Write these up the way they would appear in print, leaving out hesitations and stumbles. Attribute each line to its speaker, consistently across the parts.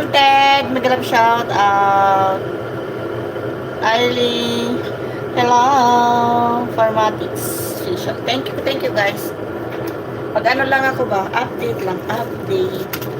Speaker 1: Ted. Magalap shout out. Eileen. Hello. Formatics. Thank you guys. Pag ano lang ako ba? Update lang. Update.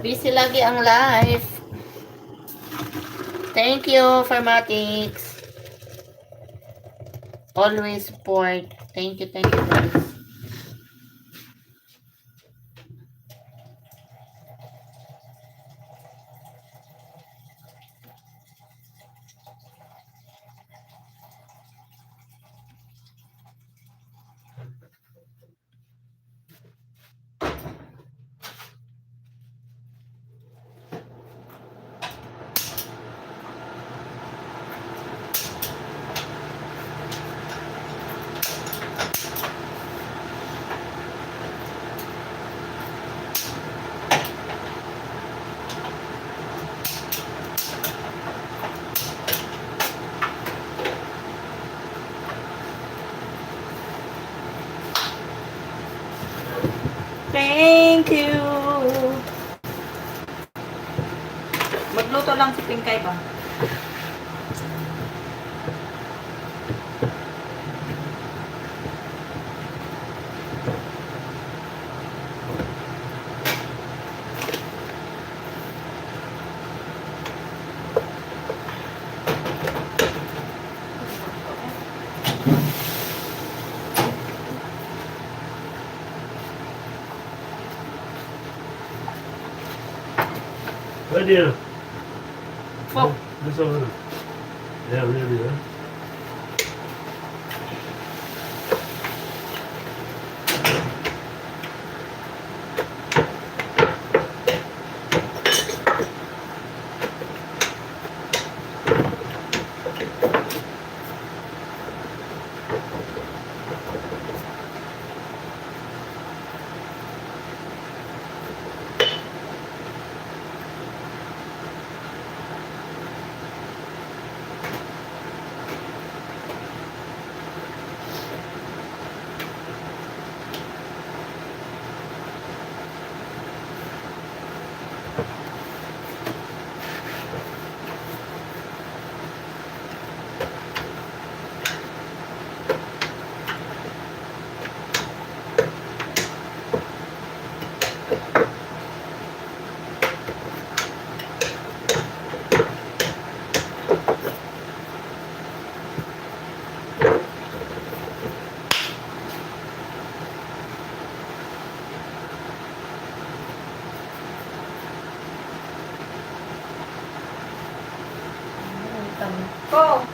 Speaker 1: Busy lagi ang live. Thank you, Formatics. Always support. Thank you guys. Thank you. Magluto lang si Pinkay ba?
Speaker 2: Right there.
Speaker 1: Oh.
Speaker 2: This over there. Yeah, really, yeah.
Speaker 1: Ko.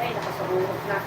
Speaker 1: Ay, nakasabungot na.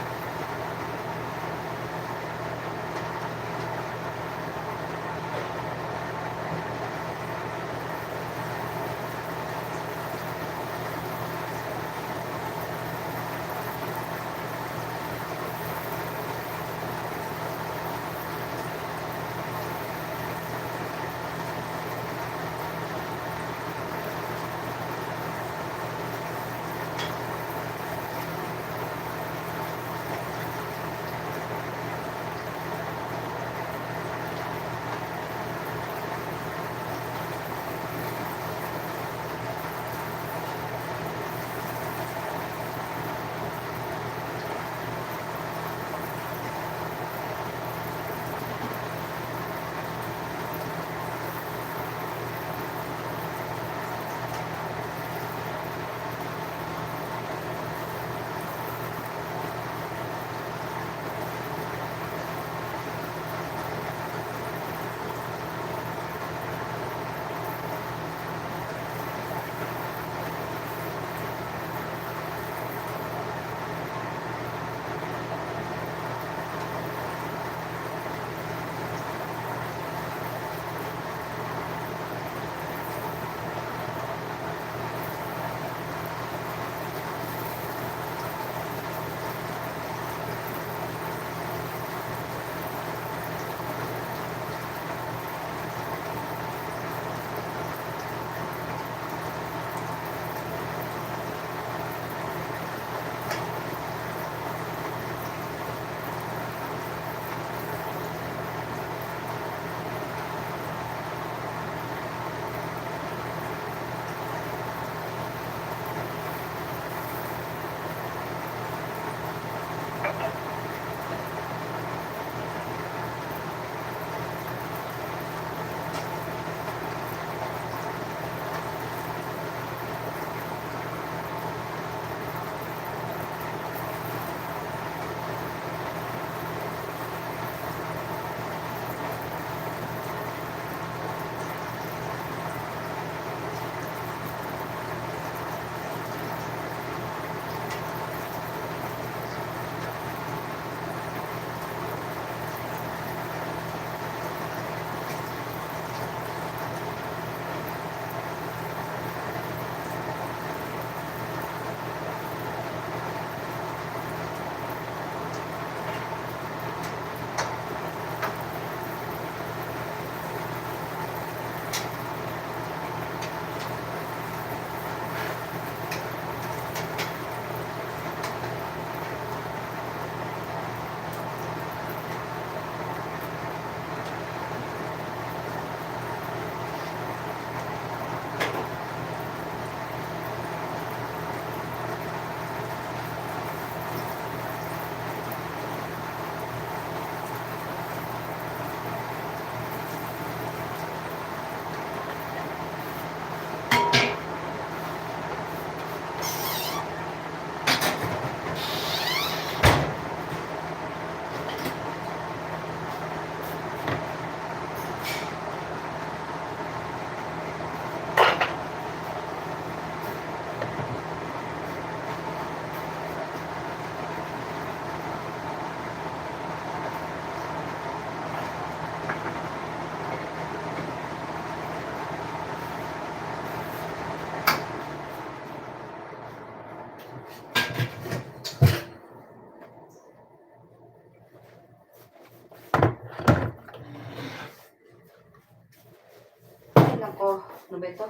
Speaker 1: Ano ba ito?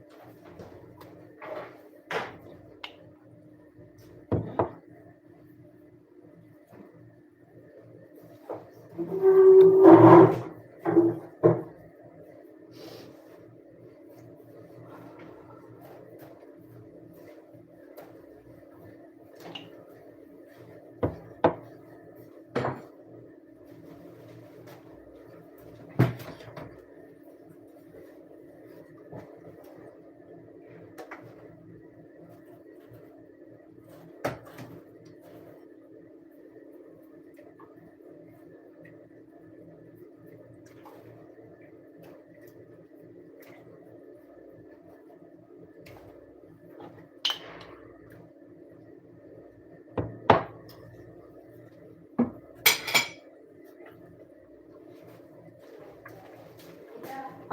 Speaker 1: Ay, masarap.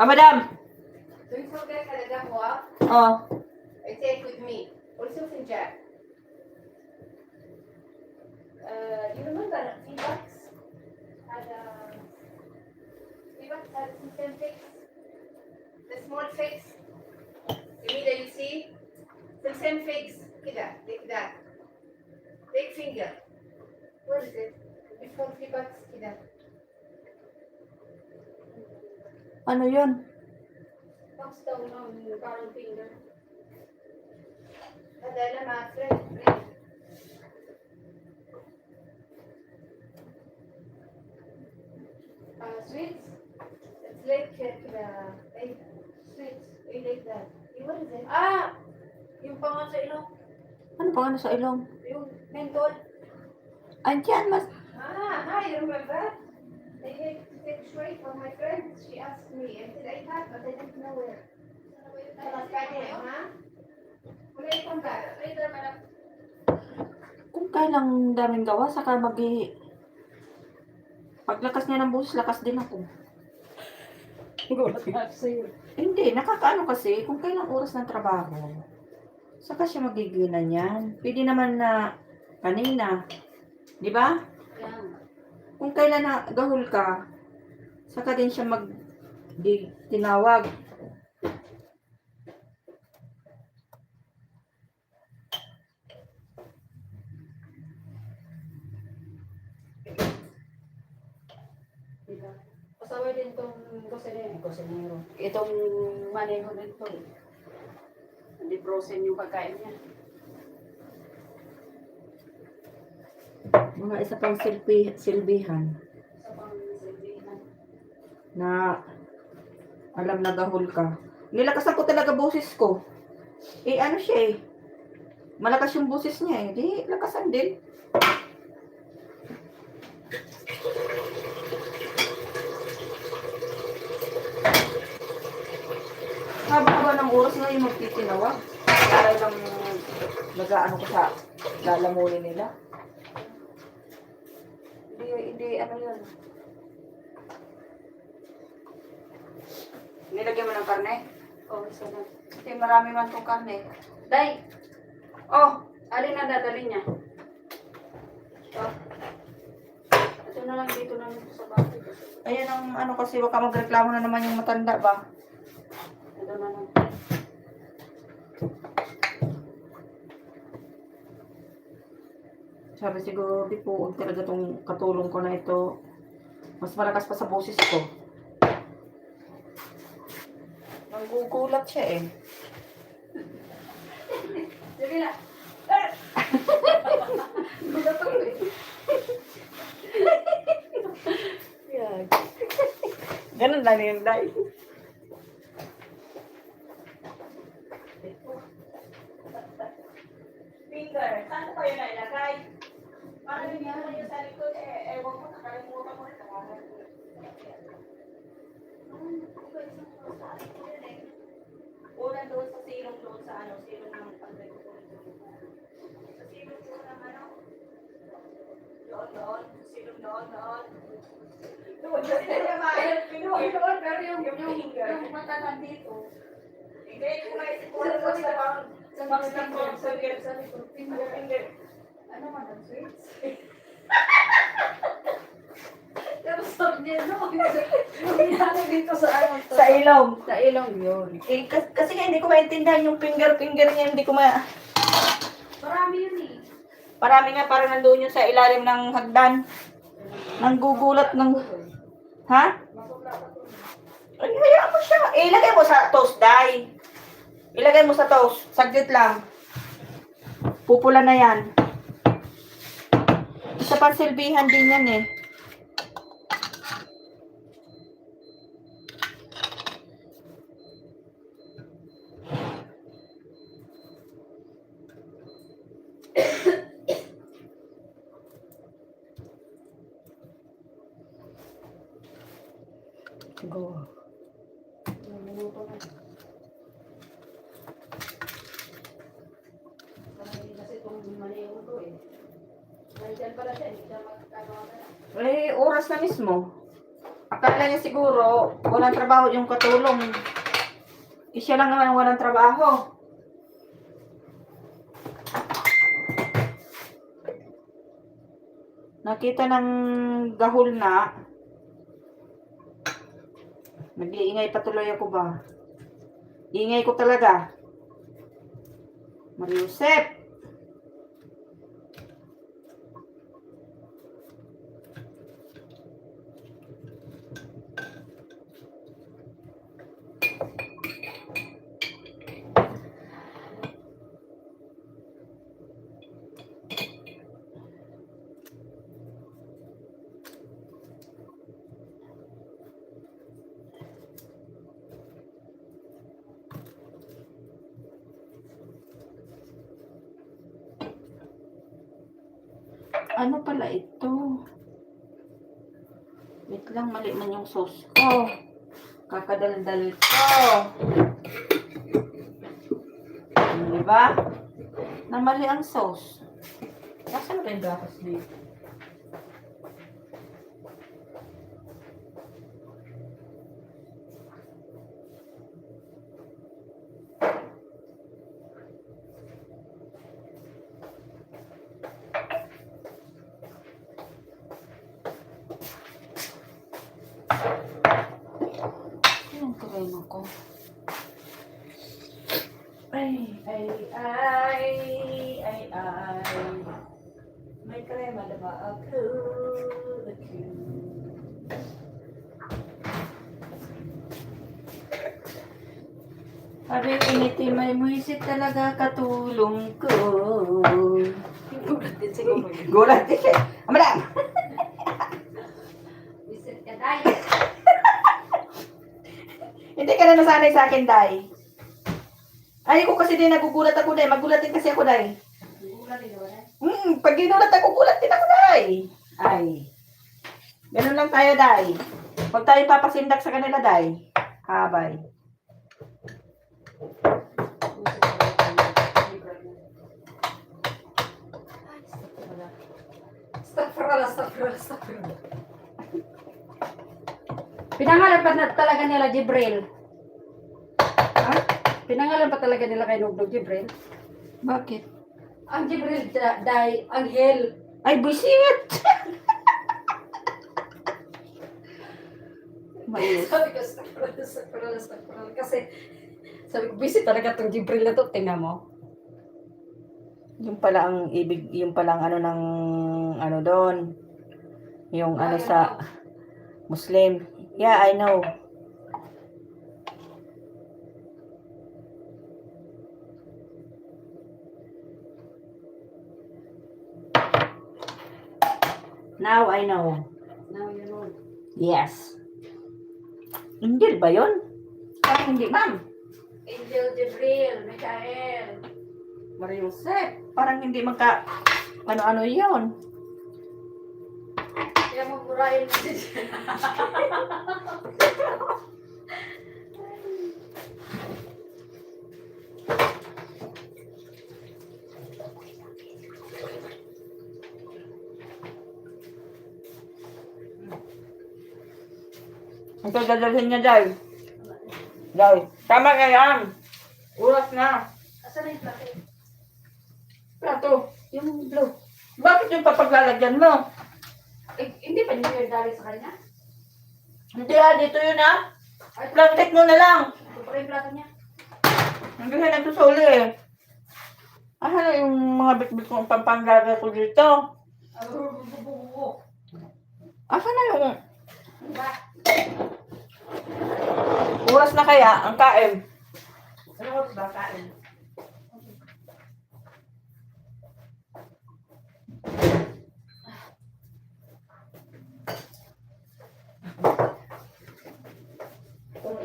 Speaker 1: Ah, madam!
Speaker 3: Doon sa kaya talaga ko ah.
Speaker 1: Oh.
Speaker 3: I take with me. Also Sinjak. You remember Feedbax had Feedbax had some same fix? The small fix? You mean that you see? The same fix. كده like that. Big finger. What is it? Before Feedbax كده.
Speaker 1: Ano yun?
Speaker 3: Box down on parang finger. هذا لما friend. Sweets. It's like كده. أي sweets. I like that. What is it? Yung pangan sa ilong.
Speaker 1: Ano pa ano sa ilong?
Speaker 3: Yung menthol.
Speaker 1: Andiyan, mas...
Speaker 3: I remember. I had to take straight from my friend. She asked me, and did I have, but I didn't know where. Wala itong ka. Later, madam.
Speaker 1: Kung kailang daming gawa, saka paglakas niya ng buhos, lakas din ako.
Speaker 3: Gulat nga ako sa'yo.
Speaker 1: Hindi, nakakaano kasi, kung kailang oras ng trabaho, saka siya magiginan yan. Pwede naman na kanina. Di ba? Kung kailan na gahol ka, saka din siya tinawag.
Speaker 3: Diba?
Speaker 4: itong kusinero. Itong maneho nito. Hindi frozen yung pagkain niya.
Speaker 1: Mga isa pang silbihan
Speaker 4: Sa pang silbihan.
Speaker 1: na alam na gahol ka. Nilakasan ko talaga boses ko. Ano siya eh. Malakas yung boses niya eh. Di, lakasan din. Haba-haba ng oras nga yung magtitinawag. Para lang nag-ano ko sa lalamunin nila. Hindi, ano yun. Nilagyan mo ng karne?
Speaker 4: Oh, isa na.
Speaker 1: Kasi marami man tong karne.
Speaker 4: Day!
Speaker 1: Oh,
Speaker 4: Alin na dadalhin niya? Ito. Ito na lang dito na lang sa bahay.
Speaker 1: ayan ang ano kasi baka magreklamo na naman yung matanda ba?
Speaker 4: Ito na lang.
Speaker 1: Sabi siguro, di po, huwag talaga tong katulong ko na ito. Mas malakas pa sa boses ko. Nanggugulat siya eh.
Speaker 4: Sige na.
Speaker 1: Yan. Ganun lang yung day. Finger, saan ko yun nailagay? Para hindi naman yung sa likod eh, ewan ko, nakalimutan ko rin. Una doon sa silong doon sa ano, silong ng pagdagdag. Sa silong doon ng ano? Doon, silong doon. Doon, doon, pero yung mata nandito. Hindi, kung may siguro ko sa pang
Speaker 4: Sa
Speaker 1: pang
Speaker 4: finger,
Speaker 1: sa likod.
Speaker 4: sa likod.
Speaker 1: Finger.
Speaker 4: Ano man ang sweets? Pero sabi niya, no, yung dito sa ano.
Speaker 1: Sa ilong.
Speaker 4: Sa ilong yun.
Speaker 1: Eh, kasi nga hindi ko maintindihan yung finger niya, hindi ko
Speaker 4: Marami yun eh.
Speaker 1: Parami nga, parang nandoon yun sa ilalim ng hagdan. Nanggugulat ng... Ha? Ay, hayaan mo siya. Ilagay mo sa toast, Day. Ilagay mo sa toast. Saglit lang. Pupula na yan. Isa pa silbihan din yan eh. Go.
Speaker 4: Minuto na. Marami kasi itong maneho ko eh. Nandiyan pala siya, hindi siya magkagawa na.
Speaker 1: Eh, oras na mismo. Akala niya siguro, walang trabaho yung katulong. Siya lang naman ang walang trabaho. Nakita ng gahol na. Nag-iingay patuloy ako ba? Ingay ko talaga. Mariusep. Ano pala ito? Wait lang, mali man yung sauce ko. Kakadaldal ko. Diba? Na mali ang sauce. Nasaan ba yung gatas dito? Ayan, krema ko. Ay. May krema na ba ako? Sabi initi may muisit talaga katulong ko.
Speaker 4: Gulat din siguro.
Speaker 1: Gulat din siya. Madam!
Speaker 4: Visit ka tayo.
Speaker 1: Hindi ka na nasanay sa akin, Day. Ay, ko kasi din nagugulat ako, Day. Magulat din kasi ako, Day.
Speaker 4: Gulat din naman.
Speaker 1: Pag ginulat ako, gulat din ako, Day. Ay. Ganun lang tayo, Day. Huwag tayo papasindak sa kanila, Day. Habay.
Speaker 4: Astagfirullah. Pinangalan pa na talaga nila Jibril. Ha? Pinangalan pa talaga nila kay Nugnog Jibril.
Speaker 1: Bakit?
Speaker 4: Ang Jibril dahil anghel.
Speaker 1: Ay, buisit! Mayos.
Speaker 4: Sabi ko, astagfirullah. Kasi sabi ko, busy talaga itong Jibril na to. Tingnan mo.
Speaker 1: Yung pala ang ibig, yung pala ang ano ng, ano doon. Yung ano sa Muslim. Yeah, I know. Now I know.
Speaker 4: Now you know.
Speaker 1: Yes. Angel ba yun? Parang hindi, ma'am.
Speaker 4: Angel Jibril, Michael.
Speaker 1: Maria Josep. Parang hindi magka, ano-ano yun.
Speaker 4: Kaya mo burahin mo din.
Speaker 1: Ito dadalhin niya, Day. Day. Tama ka yan. Oras na.
Speaker 4: Asan na yung plato?
Speaker 1: Plato.
Speaker 4: Yung blue.
Speaker 1: Bakit yung papaglalagyan mo?
Speaker 4: Eh, hindi pa niyo yung dali sa kanya?
Speaker 1: Hindi dito yun Plastic mo na lang.
Speaker 4: Ito pa rin yung plato niya.
Speaker 1: Hindi siya nagsusuli eh. Asan na yung mga bitbit kong pampanggaga ko dito? Asan na yung oras na kaya ang kain? Ano oras ba kain?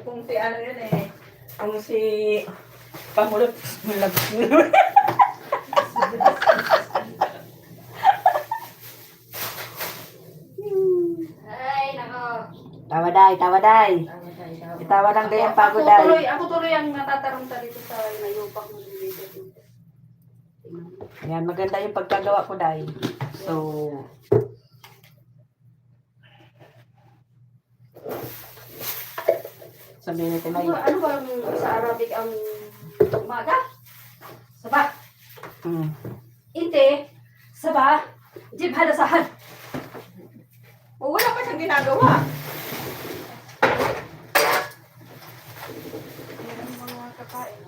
Speaker 1: Kung si ano yun eh. Kung si Pamulot.
Speaker 4: Ay, nako.
Speaker 1: Tawaday, tawaday. Itawa ng gayang pagoday.
Speaker 4: Ako tuloy ang natatarunta dito sa nayupak mo dito.
Speaker 1: Ayan, maganda yung pagkagawa ko, Day. So, sabihin natin may...
Speaker 4: Ano ba ang sa Arabic ang umaga? Sabah. Inte. Sabah. Jibhada sahad.
Speaker 1: O, wala pa siyang ginagawa.
Speaker 4: Yan ang mga kakain.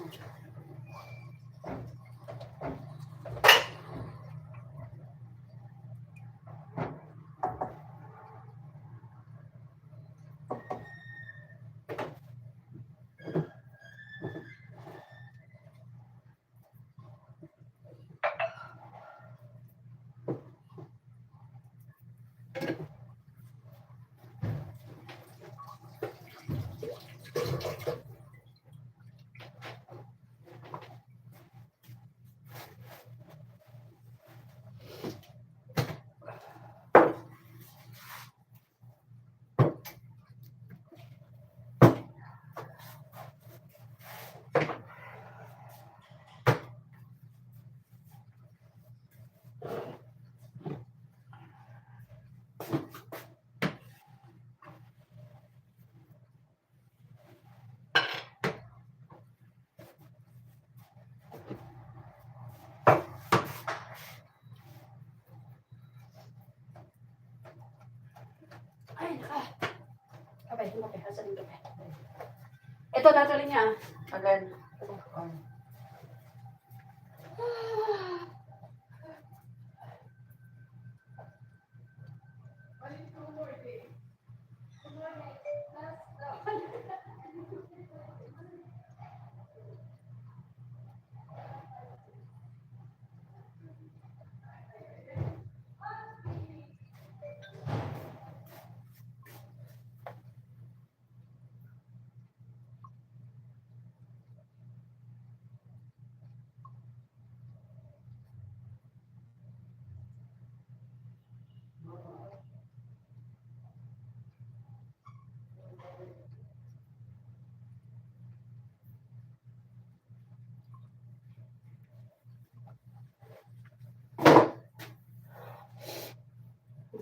Speaker 4: Ay, naka. Abay, lumaki. Asan yung gabi? Ito, tatali niya.
Speaker 1: Agad.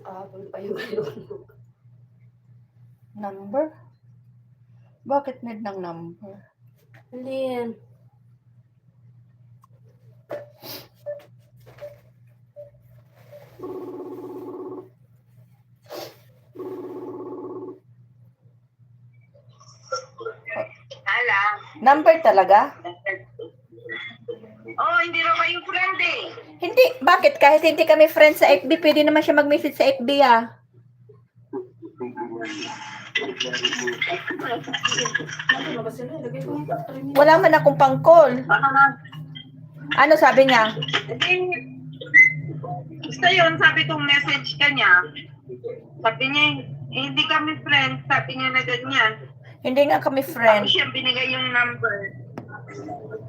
Speaker 4: Kahapon pa yung ano.
Speaker 1: Number? Bakit need ng number?
Speaker 4: Hindi yan.
Speaker 3: Ala.
Speaker 1: Number talaga?
Speaker 3: Oh, hindi raw kayo friend eh.
Speaker 1: Hindi. Bakit? Kahit hindi kami friends sa FB, pwede naman siya mag-message sa FB ah.
Speaker 4: Ano ba sila? Lagay ko yung factory niya.
Speaker 1: Wala man akong pang-call. Ano sabi niya?
Speaker 3: Basta yun, sabi kong message ka niya. Sabi niya, hindi kami friends. Sabi niya na ganyan.
Speaker 1: Hindi nga kami
Speaker 3: Tapos
Speaker 1: friends.
Speaker 3: siya binigay yung number.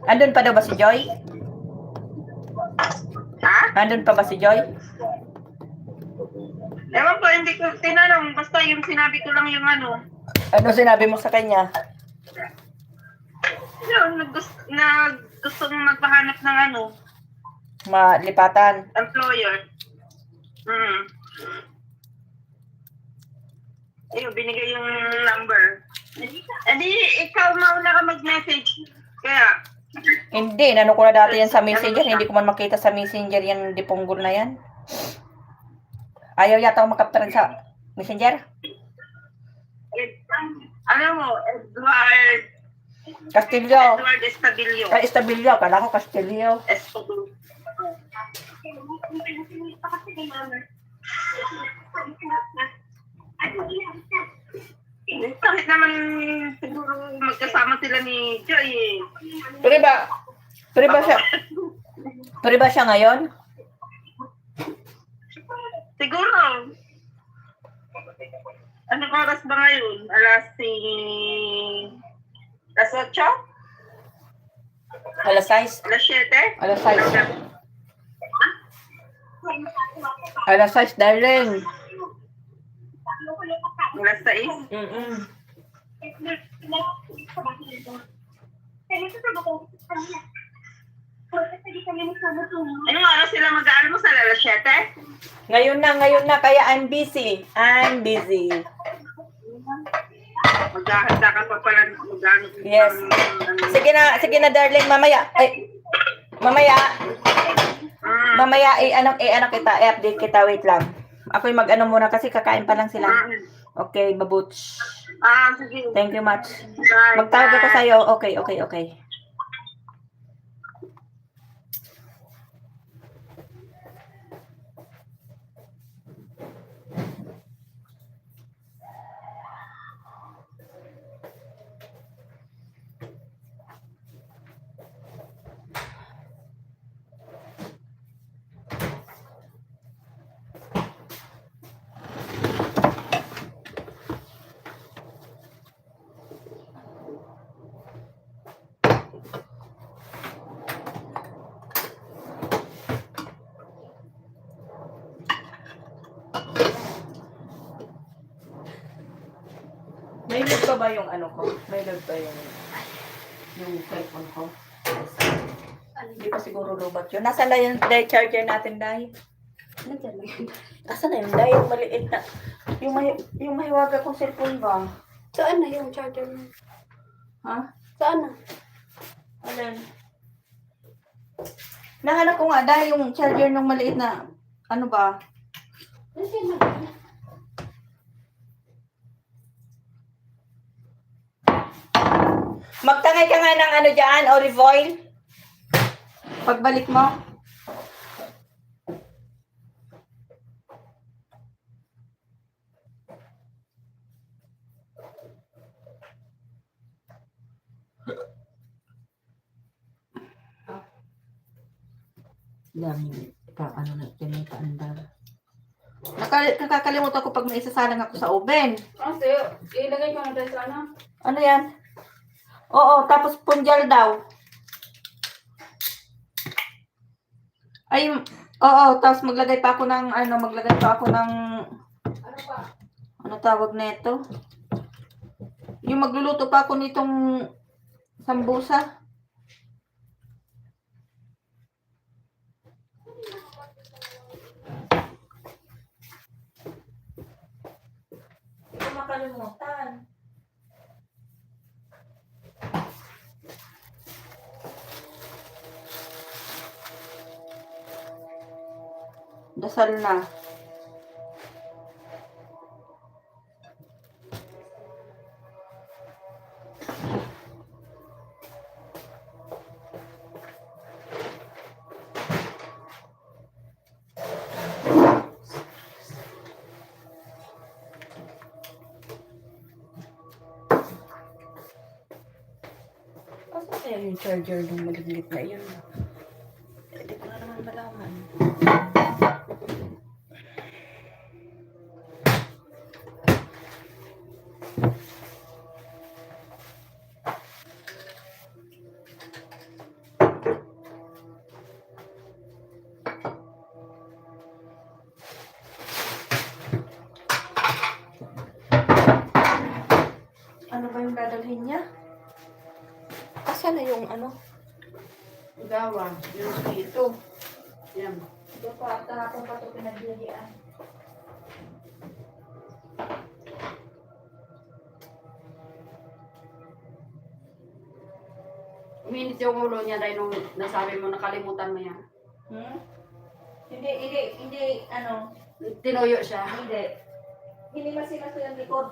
Speaker 1: Andun pa daw ba si Joy?
Speaker 3: Ha?
Speaker 1: Andun pa ba si Joy?
Speaker 3: Ewan ko, hindi ko tinanong. Basta yung sinabi ko lang yung ano.
Speaker 1: Ano sinabi mo sa kanya?
Speaker 3: Yun, gusto mong magpahanap ng ano,
Speaker 1: Malipatan.
Speaker 3: employer. Ayun, binigay yung number. Edi, ikaw mauna ka mag-message. Kaya,
Speaker 1: Hindi, nano ko na dati yan sa messenger. Hindi ko man makita sa messenger yan, dipunggol na yan. Ayaw yata ako makaptaran sa messenger.
Speaker 3: ano mo, Edward
Speaker 1: Castillo.
Speaker 3: Estabilio.
Speaker 1: Ay, Estabilio. Kala ko Castillo.
Speaker 3: Estabilio. Kahit naman siguro magkasama sila ni Joy eh.
Speaker 1: Pero ba siya? Pero ba siya ngayon?
Speaker 3: Siguro. Anong oras ba ngayon? Alas 8?
Speaker 1: Alas 6.
Speaker 3: Alas 7?
Speaker 1: Alas 6. Alas 6, darling.
Speaker 3: Alas 6?
Speaker 1: Mm-mm.
Speaker 3: Anong oras sila mag-aalmusal? Alas 7?
Speaker 1: Ngayon na. Kaya I'm busy. I'm busy.
Speaker 3: Maghahanda ka pa pala.
Speaker 1: Yes. Sige na, darling. Mamaya. Mamaya, ano kita, i-update kita. Wait lang. Ako'y mag-ano muna kasi kakain pa lang sila. Okay, babuts.
Speaker 3: Sige.
Speaker 1: Thank you much.
Speaker 3: Bye.
Speaker 1: Magtawag ako sa'yo. Okay. May load pa ba yung ano ko? May load pa yung cellphone ko? Hindi pa siguro lobat yun. Nasaan na yung charger natin, Day?
Speaker 4: Nandiyan lang yun.
Speaker 1: Nasaan na yung Day? Yung maliit na. Yung mahiwaga kong cellphone ba?
Speaker 4: Saan na yung charger mo?
Speaker 1: Ha?
Speaker 4: Saan na?
Speaker 1: Alin? Nahanap ko nga dahil yung charger ng maliit na ano ba?
Speaker 4: Nandiyan na.
Speaker 1: Magtangay ka nga ng ano dyan, olive oil. Pagbalik mo. Dami pa ano na kinakaandar. Nakakalimutan ko pag may isasalang ako sa oven.
Speaker 4: Kasi, ilagay ko na tayo sa ano?
Speaker 1: Ano yan? Oo, tapos punjal daw. Ay, oo, tapos maglagay pa ako ng
Speaker 4: Ano pa?
Speaker 1: ano tawag nito? Yung magluluto pa ako nitong sambusa. makalimutan. Dasal na. Kasi kaya yung charger ng maliit na yun. Hindi ko na naman malaman. Ano ba yung dadalhin niya? Asan na yung ano?
Speaker 4: Gawa. Yung ito. Yan.
Speaker 1: Ito pa, kahapon pa ito pinaglilian.
Speaker 4: Uminit yung ulo niya dahil nung nasabi mo nakalimutan mo yan.
Speaker 1: Hmm? Hindi, ano,
Speaker 4: Tinuyo siya.
Speaker 1: hindi. Hindi masinas yung likod.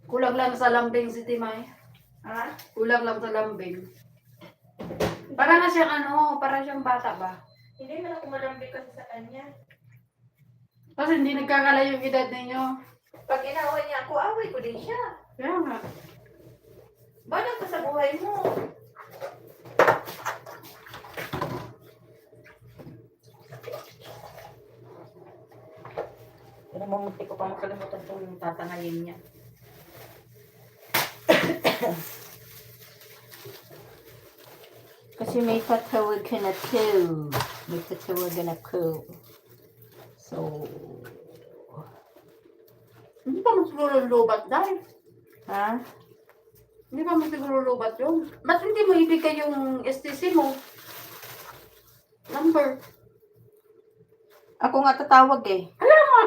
Speaker 4: Kulang lang sa lambing si Timay.
Speaker 1: Ha?
Speaker 4: Kulang lang sa lambing. Para na siyang ano, para siyang bata ba?
Speaker 1: Hindi man ako malambing kasi sa kanya.
Speaker 4: Kasi hindi nagkakala yung edad ninyo.
Speaker 1: Pag inaway niya ako, away ko din siya.
Speaker 4: Kaya nga.
Speaker 1: Balang ka sa buhay mo. Pero mamunti ko pa makalimutan itong tatangayin niya. Kasi may tatawag ka na to. May tatawag ka na ko. So,
Speaker 4: Hindi pa mo siguro lubat dahil.
Speaker 1: ha?
Speaker 4: Hindi pa mo siguro lubat yun. Ba't hindi mo ibigay yung STC mo? Number.
Speaker 1: Ako nga tatawag eh.
Speaker 4: Kaya nga.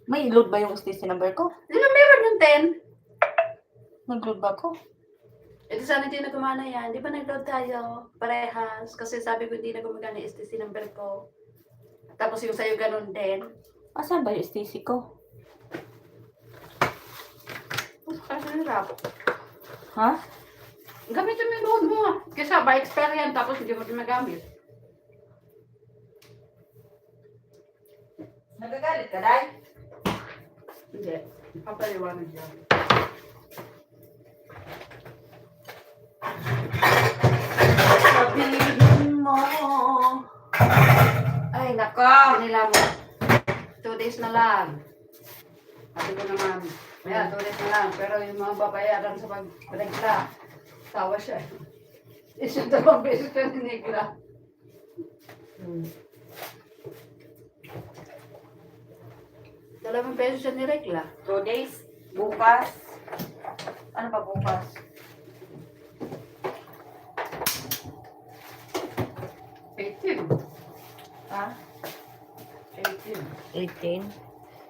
Speaker 1: May load ba yung STC number ko?
Speaker 4: Di ba meron yung 10?
Speaker 1: Nag-load ba ako?
Speaker 4: Eh di sana hindi na gumana yan. Di ba nag-load tayo? Parehas. Kasi sabi ko hindi na gumagana yung STC number ko. Tapos yung sa'yo ganun din.
Speaker 1: Asan ba yung STC ko?
Speaker 4: Kasi hirap.
Speaker 1: Ha?
Speaker 4: Gamitin mo yung load mo. Kesa ba expire yan tapos hindi mo din magamit.
Speaker 1: Nagagalit ka, Day?
Speaker 4: Hindi. Papaliwanag yan.
Speaker 1: Sabihin mo. Ay, nako.
Speaker 4: Kanila mo. 2 days na lang. Sabi ko naman. Ayan, 2 days na lang. Pero yung mga babayaran sa pag-regla. Tawa siya. Isang 2 beses ka ninigla. ₱2 siya niregla.
Speaker 1: 2 days. Bukas. Ano ba bukas?
Speaker 4: 18.
Speaker 1: Ha?
Speaker 4: 18.
Speaker 1: 18?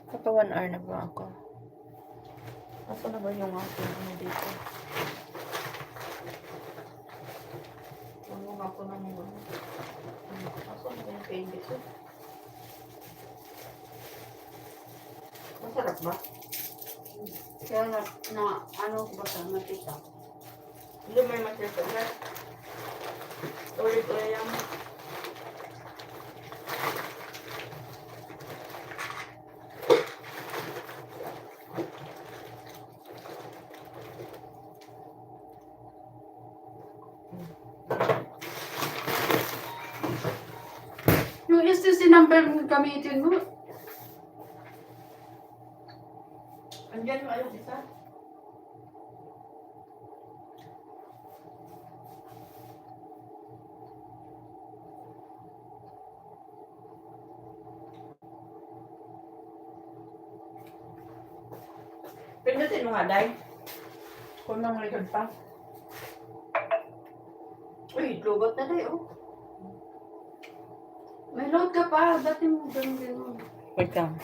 Speaker 1: Naka 1 hour na ba ako? Asa na ba yung aking ano dito? Ano ako na mo? Asa na ba yung pain dito? Masarap ba?
Speaker 4: Kaya na ano ko ba sa matita?
Speaker 1: Hindi may masarap ba? Ulit yan.
Speaker 4: Yung STC number mo gamitin mo.
Speaker 1: Andyan mo ayun isa? Pindutin mo nga, Day. Kung nang likod pa.
Speaker 4: Uy, lugot na tayo. May load ka pa. Dati mo ganun.
Speaker 1: Wait lang.